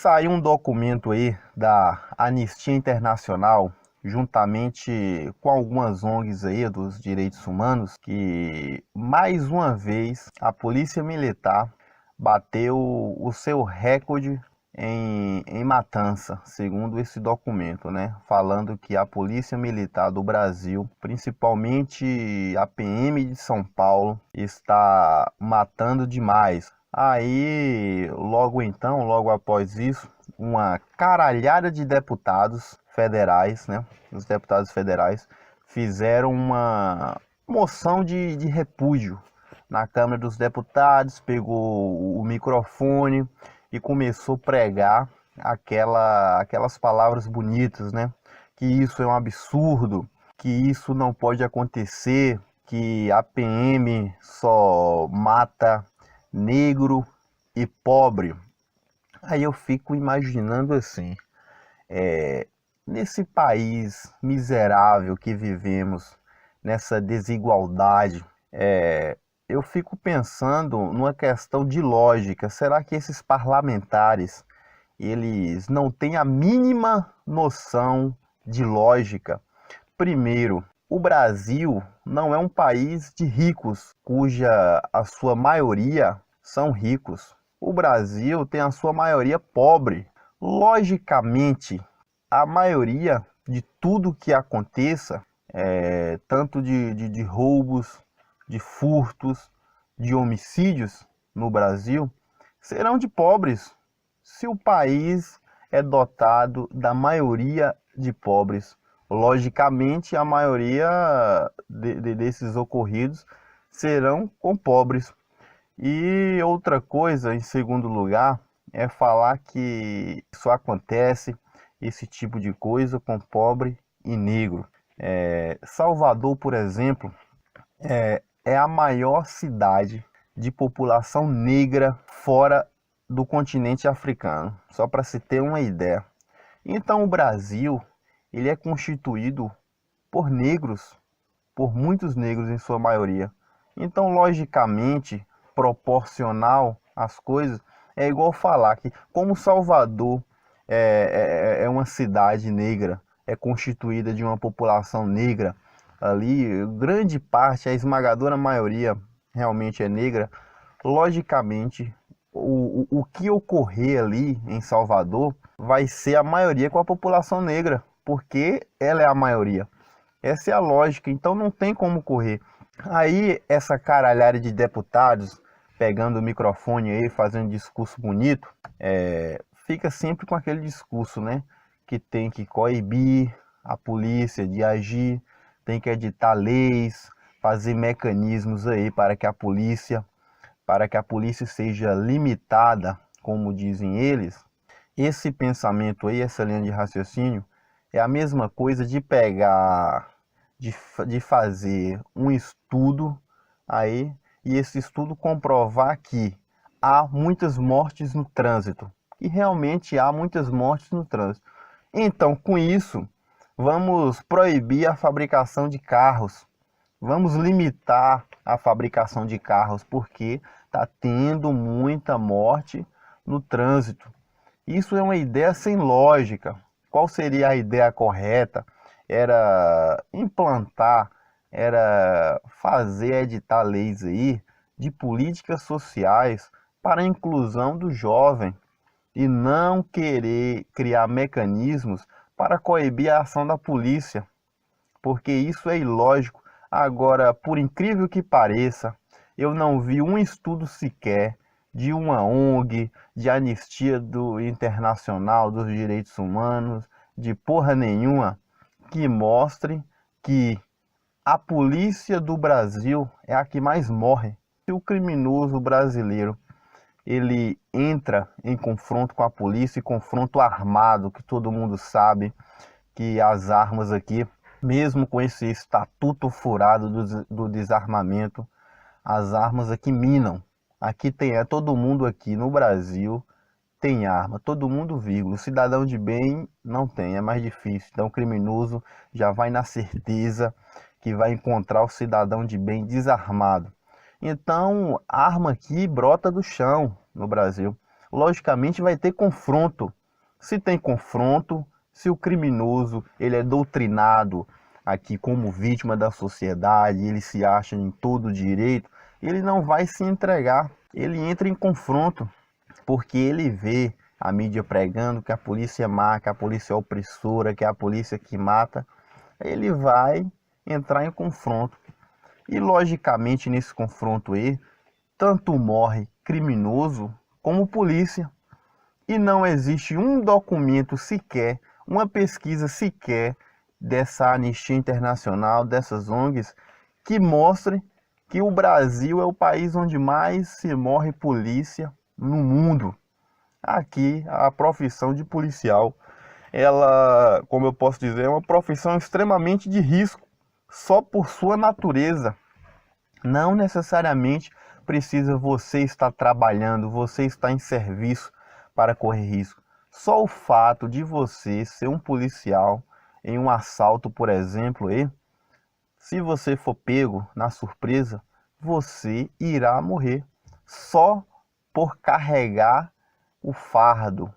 Saiu um documento aí da Anistia Internacional, juntamente com algumas ONGs aí dos direitos humanos, que mais uma vez a Polícia Militar bateu o seu recorde em matança, segundo esse documento, né? Falando que a Polícia Militar do Brasil, principalmente a PM de São Paulo, está matando demais. Aí, logo então, logo após isso, uma caralhada de deputados federais, né? Os deputados federais fizeram uma moção de repúdio na Câmara dos Deputados, pegou o microfone e começou a pregar aquelas palavras bonitas, né? Que isso é um absurdo, que isso não pode acontecer, que a PM só mata negro e pobre. Aí eu fico imaginando assim, nesse país miserável que vivemos, nessa desigualdade, eu fico pensando numa questão de lógica. Será que esses parlamentares, eles não têm a mínima noção de lógica? Primeiro, o Brasil não é um país de ricos, cuja a sua maioria são ricos. O Brasil tem a sua maioria pobre. Logicamente, a maioria de tudo que aconteça, tanto de roubos, de furtos, de homicídios no Brasil, serão de pobres, se o país é dotado da maioria de pobres. Logicamente, a maioria desses ocorridos serão com pobres. E outra coisa, em segundo lugar, é falar que isso acontece, esse tipo de coisa, com pobre e negro. Salvador, por exemplo, é a maior cidade de população negra fora do continente africano, só para se ter uma ideia. Então o Brasil, ele é constituído por negros, por muitos negros em sua maioria. Então, logicamente, proporcional às coisas, é igual falar que como Salvador é uma cidade negra, é constituída de uma população negra, ali, grande parte, a esmagadora maioria realmente é negra, logicamente, o que ocorrer ali em Salvador vai ser a maioria com a população negra, porque ela é a maioria. Essa é a lógica, então não tem como correr. Aí essa caralhada de deputados pegando o microfone aí, fazendo discurso bonito, fica sempre com aquele discurso, né? Que tem que coibir a polícia de agir, tem que editar leis, fazer mecanismos aí para que a polícia seja limitada, como dizem eles. Esse pensamento aí, essa linha de raciocínio, é a mesma coisa de pegar, de fazer um estudo aí, e esse estudo comprovar que há muitas mortes no trânsito. E realmente há muitas mortes no trânsito. Então, com isso, vamos proibir a fabricação de carros. Vamos limitar a fabricação de carros, porque está tendo muita morte no trânsito. Isso é uma ideia sem lógica. Qual seria a ideia correta? Era implantar, era fazer, editar leis aí de políticas sociais para a inclusão do jovem e não querer criar mecanismos para coibir a ação da polícia, porque isso é ilógico. Agora, por incrível que pareça, eu não vi um estudo sequer de uma ONG, de Anistia Internacional dos Direitos Humanos, de porra nenhuma, que mostre que a polícia do Brasil é a que mais morre. Se o criminoso brasileiro ele entra em confronto com a polícia, e confronto armado, que todo mundo sabe que as armas aqui, mesmo com esse estatuto furado do desarmamento, as armas aqui minam. Aqui tem, todo mundo aqui no Brasil tem arma, todo mundo, vírgula. O cidadão de bem não tem, é mais difícil. Então o criminoso já vai na certeza que vai encontrar o cidadão de bem desarmado. Então, a arma aqui brota do chão no Brasil. logicamente vai ter confronto. Se tem confronto, se o criminoso ele é doutrinado aqui como vítima da sociedade, ele se acha em todo o direito, ele não vai se entregar, ele entra em confronto, porque ele vê a mídia pregando que a polícia é má, que a polícia é opressora, que é a polícia que mata, ele vai entrar em confronto. E logicamente nesse confronto aí, tanto morre criminoso como polícia. E não existe um documento sequer, uma pesquisa sequer dessa Anistia Internacional, dessas ONGs, que mostre que o Brasil é o país onde mais se morre polícia no mundo. Aqui, a profissão de policial, ela, como eu posso dizer, é uma profissão extremamente de risco, só por sua natureza. Não necessariamente precisa você estar trabalhando, você estar em serviço para correr risco. Só o fato de você ser um policial em um assalto, por exemplo, e se você for pego na surpresa, você irá morrer só por carregar o fardo,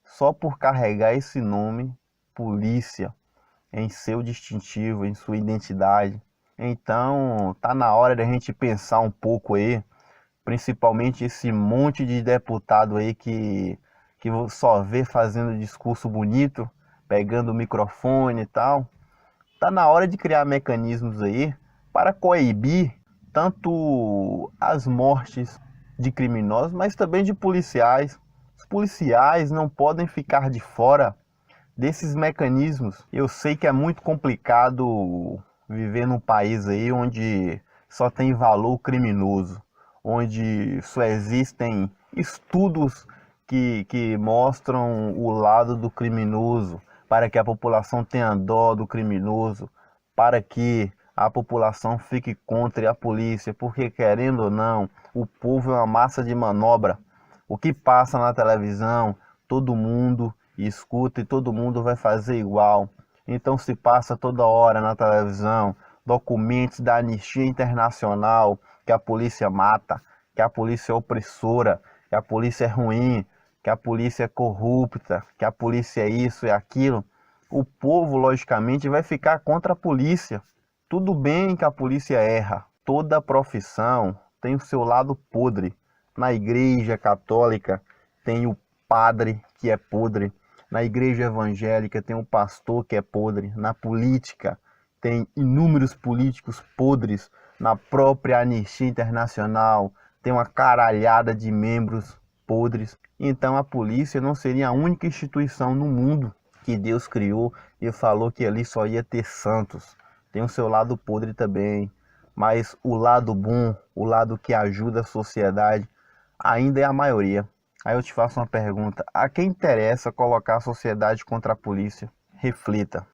só por carregar esse nome polícia em seu distintivo, em sua identidade. Então, tá na hora de a gente pensar um pouco aí, principalmente esse monte de deputado aí que só vê fazendo discurso bonito, pegando o microfone e tal. Tá na hora de criar mecanismos aí para coibir tanto as mortes de criminosos, mas também de policiais. Os policiais não podem ficar de fora desses mecanismos. Eu sei que é muito complicado viver num país aí onde só tem valor criminoso, onde só existem estudos que mostram o lado do criminoso, para que a população tenha dó do criminoso, para que a população fique contra a polícia, porque querendo ou não, o povo é uma massa de manobra. O que passa na televisão, todo mundo escuta e todo mundo vai fazer igual. Então se passa toda hora na televisão documentos da Anistia Internacional que a polícia mata, que a polícia é opressora, que a polícia é ruim, que a polícia é corrupta, que a polícia é isso e aquilo. O povo, logicamente, vai ficar contra a polícia. Tudo bem que a polícia erra, toda profissão tem o seu lado podre. Na igreja católica tem o padre que é podre, na igreja evangélica tem um pastor que é podre, na política tem inúmeros políticos podres, na própria Anistia Internacional tem uma caralhada de membros podres. Então a polícia não seria a única instituição no mundo que Deus criou e falou que ali só ia ter santos. Tem o seu lado podre também, mas o lado bom, o lado que ajuda a sociedade, ainda é a maioria. Aí eu te faço uma pergunta: a quem interessa colocar a sociedade contra a polícia? Reflita.